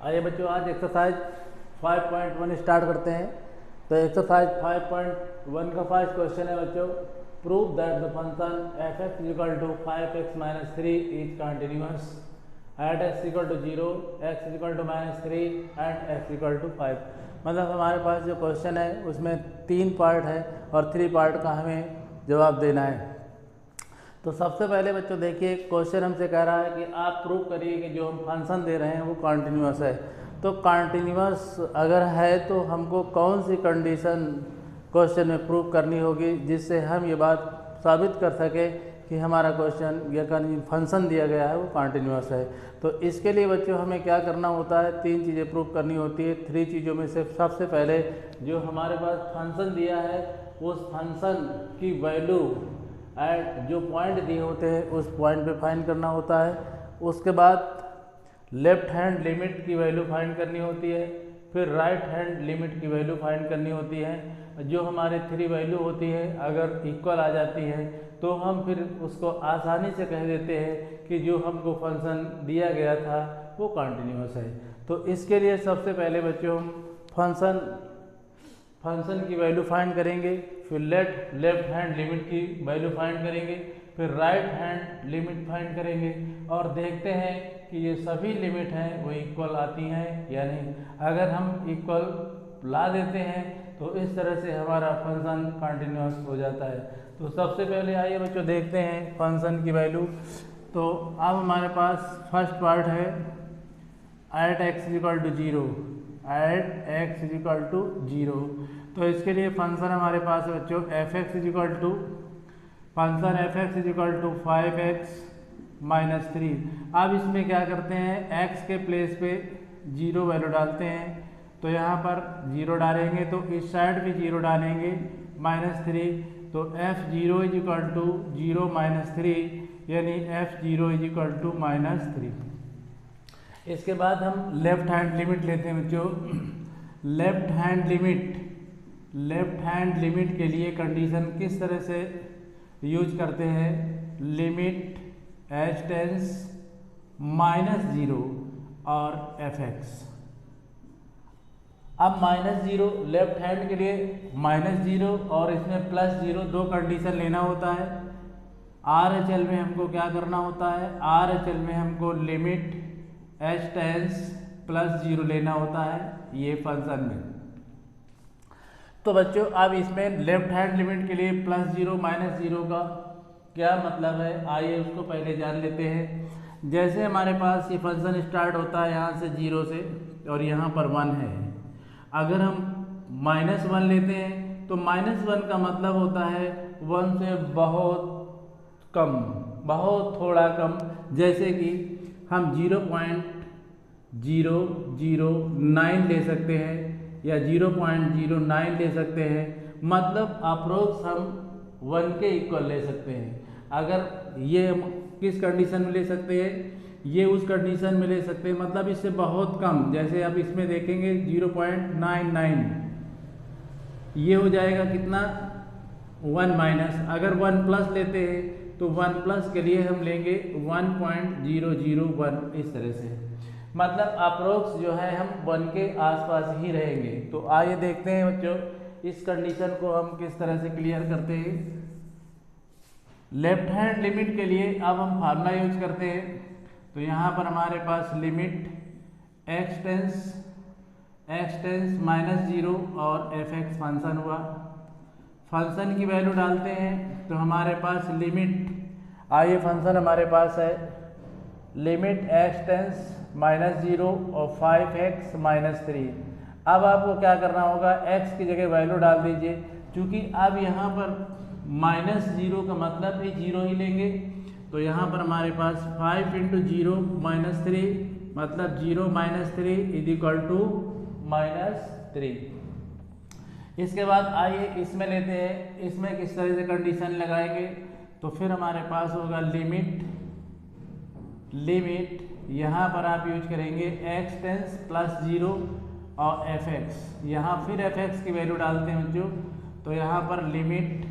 आइए बच्चों, आज एक्सरसाइज 5.1 स्टार्ट करते हैं। तो एक्सरसाइज 5.1 का फर्स्ट क्वेश्चन है बच्चों, prove that the function f(x) = 5x - 3 is continuous at x = 0, x = -3 and x = 5। मतलब हमारे पास जो क्वेश्चन है उसमें 3 पार्ट है और 3 पार्ट का हमें जवाब देना है। तो सबसे पहले बच्चों देखिए, क्वेश्चन हमसे कह रहा है कि आप प्रूव करिए कि जो हम फंक्शन दे रहे हैं वो कॉन्टिन्यूअस है। तो कॉन्टिन्यूअस अगर है तो हमको कौन सी कंडीशन क्वेश्चन में प्रूव करनी होगी जिससे हम ये बात साबित कर सके कि हमारा क्वेश्चन या फंक्शन दिया गया है वो कॉन्टिन्यूअस है। तो इसके लिए बच्चों हमें क्या करना होता है, 3 चीज़ें प्रूव करनी होती है। 3 चीज़ों में से सबसे पहले जो हमारे पास फंक्शन दिया है उस फंक्शन की वैल्यू एट जो पॉइंट दिए होते हैं उस पॉइंट पे फाइंड करना होता है। उसके बाद लेफ्ट हैंड लिमिट की वैल्यू फाइंड करनी होती है, फिर राइट हैंड लिमिट की वैल्यू फाइंड करनी होती है। जो हमारे 3 वैल्यू होती है अगर इक्वल आ जाती है तो हम फिर उसको आसानी से कह देते हैं कि जो हमको फंक्शन दिया गया था वो कॉन्टिन्यूअस है। तो इसके लिए सबसे पहले बच्चों हम फंक्शन की वैल्यू फाइंड करेंगे, फिर लेफ्ट हैंड लिमिट की वैल्यू फाइंड करेंगे, फिर राइट हैंड लिमिट फाइंड करेंगे और देखते हैं कि ये सभी लिमिट हैं वो इक्वल आती हैं या नहीं। अगर हम इक्वल ला देते हैं तो इस तरह से हमारा फंक्शन कंटिन्यूअस हो जाता है। तो सबसे पहले आइए बच्चों देखते हैं फंक्शन की वैल्यू। तो अब हमारे पास फर्स्ट पार्ट है एट x = 0, एट x = 0। तो इसके लिए फंक्शन हमारे पास है बच्चों f(x) = फंक्शन f(x) = 5x - 3। अब इसमें क्या करते हैं, x के प्लेस पे 0 वैल्यू डालते हैं। तो यहाँ पर 0 डालेंगे तो इस साइड भी 0 डालेंगे -3। तो f(0) = 0 - 3 यानी f(0) = -3। इसके बाद हम लेफ्ट हैंड लिमिट लेते हैं बच्चों। लेफ्ट हैंड लिमिट के लिए कंडीशन किस तरह से यूज करते हैं, लिमिट h टेंस -0 और fx। अब -0 लेफ्ट हैंड के लिए -0 और इसमें +0 दो कंडीशन लेना होता है। RHL में हमको क्या करना होता है, RHL में हमको लिमिट h टेंस +0 लेना होता है ये फंक्शन में। तो बच्चों अब इसमें लेफ्ट हैंड लिमिट के लिए +0 -0 का क्या मतलब है, आइए उसको पहले जान लेते हैं। जैसे हमारे पास ये फंक्शन स्टार्ट होता है यहाँ से 0 से और यहाँ पर 1 है। अगर हम -1 लेते हैं तो -1 का मतलब होता है 1 से बहुत कम, बहुत थोड़ा कम। जैसे कि हम 0.009 ले सकते हैं या 0.09 ले सकते हैं। मतलब अप्रोक्स हम 1 के इक्वल ले सकते हैं। अगर ये हम किस कंडीशन में ले सकते हैं, ये उस कंडीशन में ले सकते हैं मतलब इससे बहुत कम। जैसे अब इसमें देखेंगे 0.99 ये हो जाएगा कितना 1 - अगर 1+ लेते हैं तो 1+ के लिए हम लेंगे 1.001 इस तरह से। मतलब अप्रोक्स जो है हम 1 के आसपास ही रहेंगे। तो आइए देखते हैं बच्चों इस कंडीशन को हम किस तरह से क्लियर करते हैं। लेफ्ट हैंड लिमिट के लिए अब हम फार्मूला यूज करते हैं। तो यहाँ पर हमारे पास लिमिट x टेंस -0 और fx फंक्शन हुआ। फंक्शन की वैल्यू डालते हैं तो हमारे पास लिमिट, आइए फंक्शन हमारे पास है लिमिट x टेंस -0 और 5x - 3। अब आपको क्या करना होगा, x की जगह वैल्यू डाल दीजिए। क्योंकि अब यहाँ पर -0 का मतलब भी 0 ही लेंगे। तो यहाँ पर हमारे पास 5 × 0 - 3 मतलब 0 - 3 = -3। इसके बाद आइए इसमें लेते हैं, इसमें किस तरह से कंडीशन लगाएंगे। तो फिर हमारे पास होगा लिमिट यहाँ पर आप यूज करेंगे x टेंस +0 और fx। यहाँ फिर fx की वैल्यू डालते हैं बच्चों। तो यहाँ पर लिमिट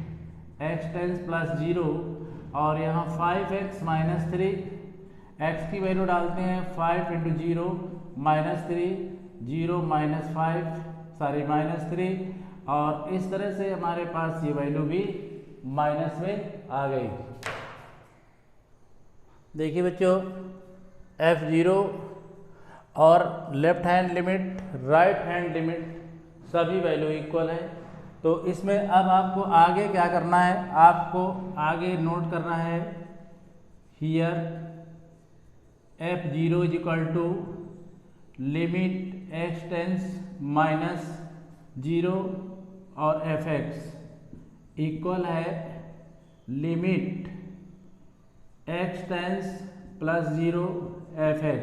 x टेंस +0 और यहाँ 5x - 3 x की वैल्यू डालते हैं 5 इंटू 0 -3, 0 -3 और इस तरह से हमारे पास ये वैल्यू भी माइनस में आ गई। देखिए बच्चों, f0 और left hand limit, right hand limit सभी वैल्यू इक्वल है। तो इसमें अब आपको आगे क्या करना है, आपको आगे नोट करना है here f0 is equal to limit x tends -0 और fx इक्वल है लिमिट x टेंस +0 fx।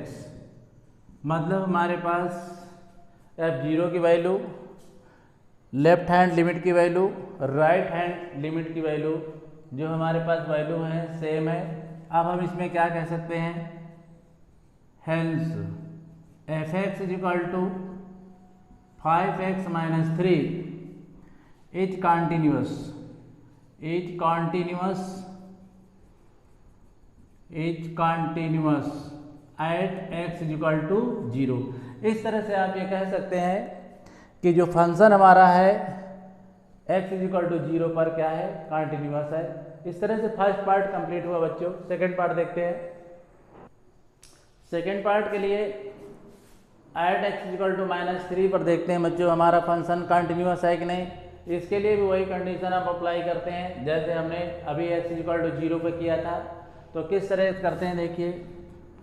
मतलब हमारे पास f0 की वैल्यू, लेफ्ट हैंड लिमिट की वैल्यू, राइट हैंड लिमिट की वैल्यू जो हमारे पास वैल्यू है सेम है। अब हम इसमें क्या कह सकते हैं, hence fx is equal to 5x -3 is continuous at x is equal to 0। इस तरह से आप ये कह सकते हैं कि जो फंक्शन हमारा है x इज इक्वल टू 0 पर क्या है, कॉन्टिन्यूअस है। इस तरह से फर्स्ट पार्ट कंप्लीट हुआ बच्चों। सेकंड पार्ट देखते हैं। सेकंड पार्ट के लिए at x is equal to -3 पर देखते हैं बच्चों हमारा फंक्शन कॉन्टिन्यूअस है कि नहीं। इसके लिए भी वही कंडीशन हम अप्लाई करते हैं जैसे हमने अभी x इज इक्वल टू 0 पर किया था। तो किस तरह करते हैं, देखिए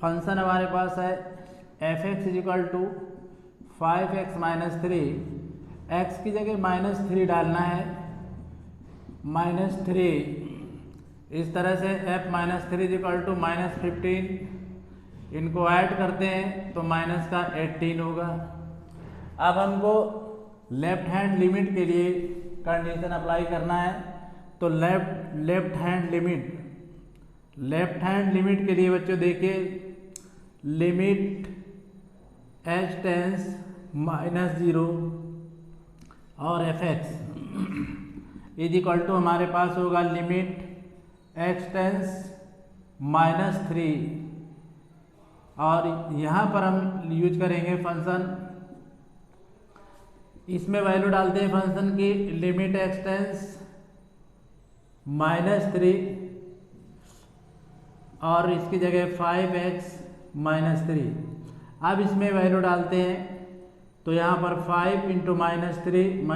फंक्शन हमारे पास है f(x) is equal to 5x -3, x की जगह -3 डालना है, -3। इस तरह से f -3 इज इक्वल टू -15, इनको ऐड करते हैं तो माइनस का 18 होगा। अब हमको लेफ्ट हैंड लिमिट के लिए कंडीशन अप्लाई करना है। तो लेफ्ट हैंड लिमिट के लिए बच्चों देखिए लिमिट h टेंस -0 और fx इज इक्वल टू हमारे पास होगा लिमिट x टेंस -3 और यहाँ पर हम यूज करेंगे फंक्शन, इसमें वैल्यू डालते हैं फंक्शन की लिमिट x टेंस -3 और इसकी जगह 5x -3। अब इसमें वैल्यू डालते हैं तो यहाँ पर 5 इंटू -3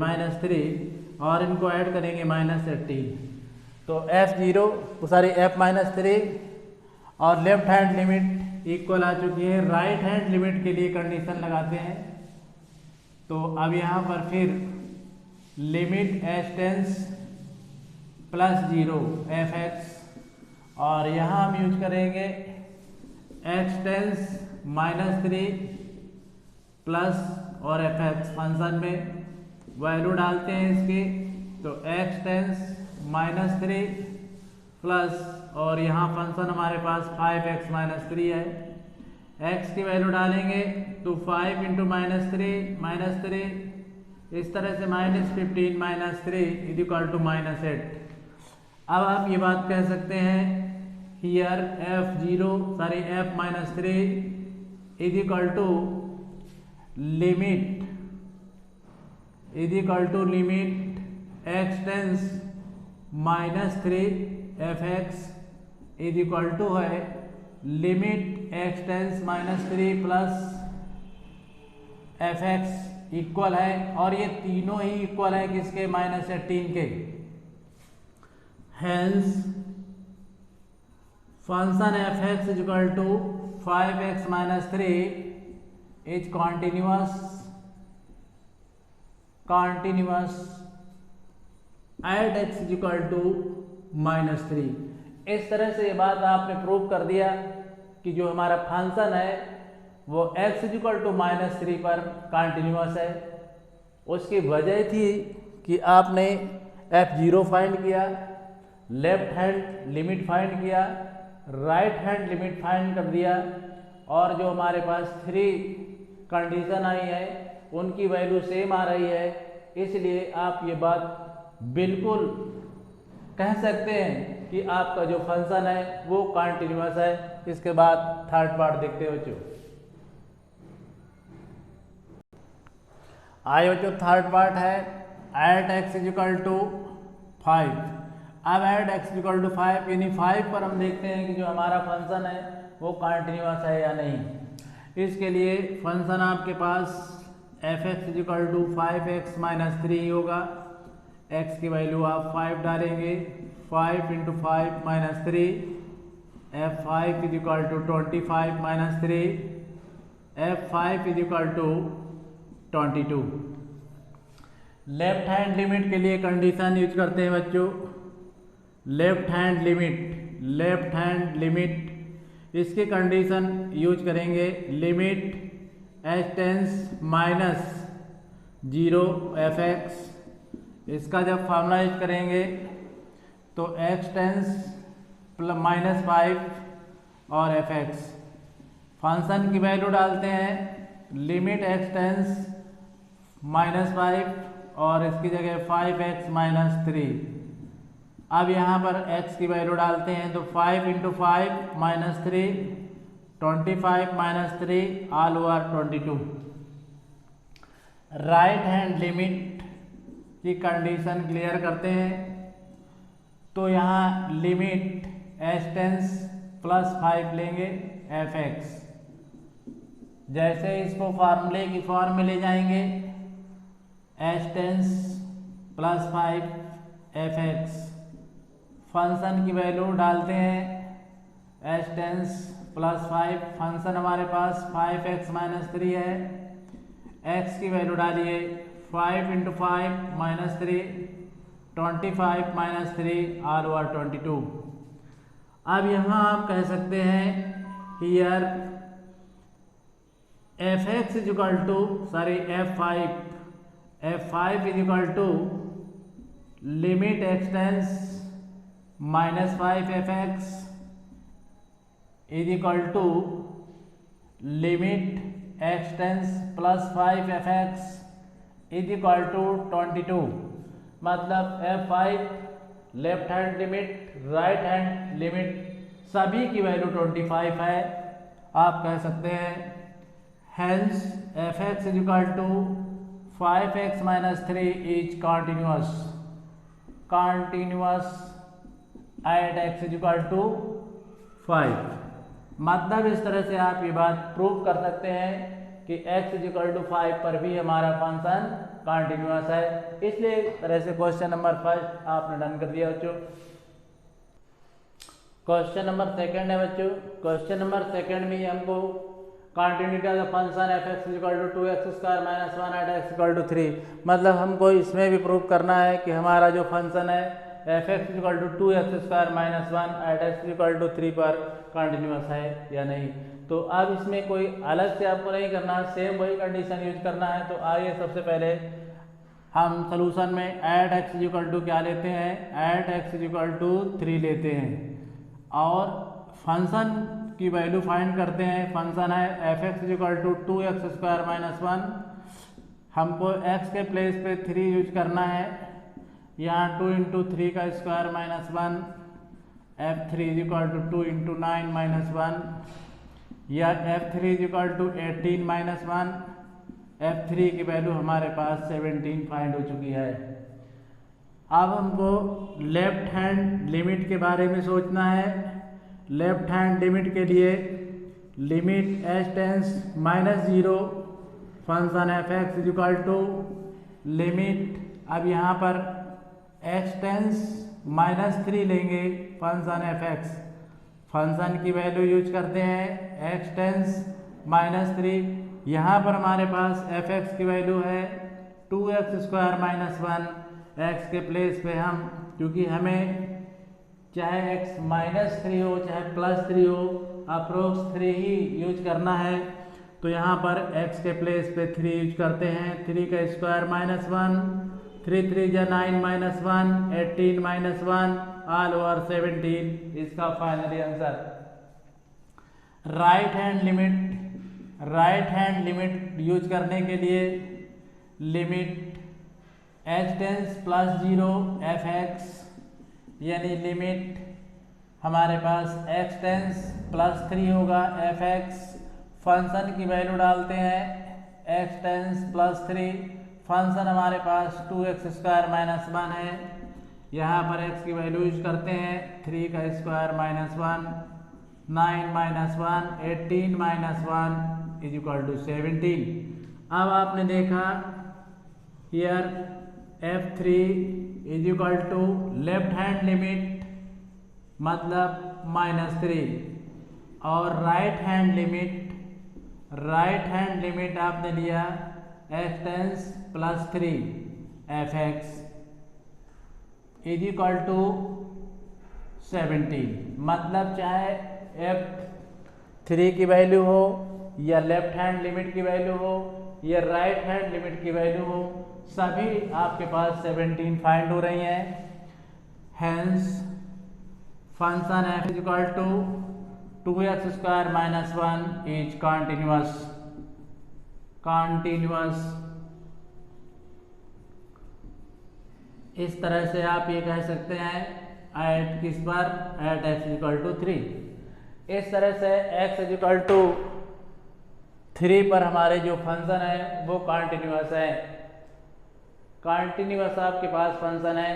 -3 और इनको ऐड करेंगे -18। तो f(3) और लेफ्ट हैंड लिमिट इक्वल आ चुकी है। राइट हैंड लिमिट के लिए कंडीशन लगाते हैं। तो अब यहाँ पर फिर लिमिट h टेंस +0 fx और यहाँ हम यूज करेंगे x टेंस -3 प्लस और fx। फंक्शन में वैल्यू डालते हैं इसके तो x टेंस -3 प्लस और यहाँ फंक्शन हमारे पास 5x -3 है। x की वैल्यू डालेंगे तो 5 इंटू -3 इस तरह से -15 -3 इज इक्वल टू -8। अब आप ये बात कह सकते हैं here f -3 is equal to limit x tends -3 fx is equal to है limit x tends -3 plus fx equal है और ये तीनों ही इक्वल है किसके, -18 के। Hence function fx is equal to 5x -3 is continuous at x is equal to -3। इस तरह से ये बात आपने प्रूव कर दिया कि जो हमारा फंक्शन है वो x इज इक्वल टू -3 पर कॉन्टिन्यूअस है। उसकी वजह थी कि आपने f0 फाइंड किया, लेफ्ट हैंड लिमिट फाइंड किया, राइट हैंड लिमिट फाइंड कर दिया और जो हमारे पास 3 कंडीशन आई है उनकी वैल्यू सेम आ रही है। इसलिए आप ये बात बिल्कुल कह सकते हैं कि आपका जो फंक्शन है वो कंटिन्यूअस है। इसके बाद थर्ड पार्ट देखते हैं बच्चों। आइए बच्चों, थर्ड पार्ट है at x is equal to 5। अब at x is equal to 5 यानी 5 पर हम देखते हैं कि जो हमारा फंक्शन है वो कंटिन्यूअस है या नहीं। इसके लिए फंक्शन आपके पास f x is equal to 5x minus 3 होगा। x की वैल्यू आप 5 डालेंगे, 5 into 5 minus 3, f5 is equal to 25 minus 3, f5 is equal to 22। Left hand limit के लिए कंडीशन यूज करते हैं बच्चों। लेफ्ट हैंड लिमिट इसकी कंडीशन यूज करेंगे। Limit h tends minus 0 f x, इसका जब फार्मूला यूज करेंगे तो एक्स टेंस माइनस 5 और एफ एक्स। फंक्शन की वैल्यू डालते हैं, लिमिट एक्स टेंस माइनस 5 और इसकी जगह 5x माइनस 3। अब यहाँ पर x की वैल्यू डालते हैं तो 5 into 5 minus 3, 25 minus 3 all over 22। Right hand limit की कंडीशन क्लियर करते हैं तो यहाँ लिमिट एच टेंस प्लस 5 लेंगे एफ एक्स। जैसे इसको फार्मूले की फॉर्म में ले जाएंगे, h tends plus 5 f x. Function की वैल्यू डालते हैं, एच टेंस प्लस 5, फंक्शन हमारे पास 5x माइनस 3 है। x की वैल्यू डालिए, 5 into 5 minus 3, 25 minus 3 all over 22। अब यहाँ आप कह सकते हैं here f x is equal to f5 is equal to limit x tends minus 5 f x is equal to limit x tends plus 5 f x is equal to 22। मतलब f5 left hand limit, right hand limit सभी की value 25 है। आप कह सकते हैं hence F x is equal to 5x minus 3 is continuous at x is equal to 5। मतलब इस तरह से आप ये बात प्रूव कर सकते हैं कि x इज इक्वल टू 5 पर भी हमारा फंक्शन कॉन्टिन्यूअस है। इसलिए इस तरह से क्वेश्चन नंबर फर्स्ट आपने डन कर दिया बच्चों। क्वेश्चन नंबर सेकंड है बच्चों। क्वेश्चन नंबर सेकंड में हमको continuity of the function f x equal to 2x square minus 1 at x equal to 3। मतलब हमको इसमें भी प्रूव करना है कि हमारा जो फंक्शन है f x equal to 2x square minus 1 at x equal to 3 पर कंटिन्यूअस है या नहीं। तो अब इसमें कोई अलग से आपको नहीं करना, सेम वही कंडीशन यूज करना है। तो आइए सबसे पहले हम सोल्यूशन में एट एक्स इक्वल टू क्या लेते हैं, एट एक्स इक्वल टू 3 लेते हैं और फंक्शन की वैल्यू फाइंड करते हैं। फंक्शन है f x equal to 2x square minus 1। हमको x के प्लेस पे 3 यूज करना है। यहाँ 2 इंटू 3 का square minus 1, f3 is equal to 2 into 9 minus 1, या f3 is equal to 18 minus 1। f3 की वैल्यू हमारे पास 17 फाइंड हो चुकी है। अब हमको लेफ्ट हैंड लिमिट के बारे में सोचना है। लेफ्ट हैंड लिमिट के लिए limit h tends minus 0 function f x is equal to limit, अब यहाँ पर एक्स टेंस माइनस 3 लेंगे फंक्शन एफ एक्स। फंक्शन की वैल्यू यूज करते हैं एक्स टेंस माइनस 3। यहाँ पर हमारे पास एफ एक्स की वैल्यू है 2x स्क्वायर माइनस 1। एक्स के प्लेस पे हम, क्योंकि हमें चाहे x माइनस 3 हो चाहे प्लस 3 हो, अप्रोक्स 3 ही यूज करना है। तो यहाँ पर x के प्लेस पे 3 यूज करते हैं। 3 का स्क्वायर माइनस 1, 3 3 जा 9 माइनस 1, 18 माइनस 1 ऑल ओवर 17 इसका finally answer. Right hand limit use करने के लिए limit h tens plus 0 f x, यानी लिमिट हमारे पास x टेंस +3 होगा एफ एक्स, फंक्शन की वैल्यू डालते हैं x टेंस +3, फंक्शन हमारे पास 2x² -1 है, यहाँ पर x की वैल्यू यूज करते हैं 3 का स्क्वायर -1, 9 - 1 18 -1 इज इक्वल टू 17। अब आपने देखा here f3 is equal to left hand limit मतलब -3 और राइट हैंड लिमिट आपने लिया x tends +3 f x is equal to 17। मतलब चाहे f3 की वैल्यू हो या लेफ्ट हैंड लिमिट की वैल्यू हो या राइट हैंड लिमिट की वैल्यू हो, सभी आपके पास 17 फाइंड हो रही हैं। Hence function f is equal to 2x² -1 is continuous. इस तरह से आप ये कह सकते हैं एट किस पर, एट x इक्वल टू 3। इस तरह से x इक्वल टू 3 पर हमारे जो फंक्शन है वो कॉन्टिन्यूअस है। कॉन्टिन्यूअस आपके पास फंक्शन है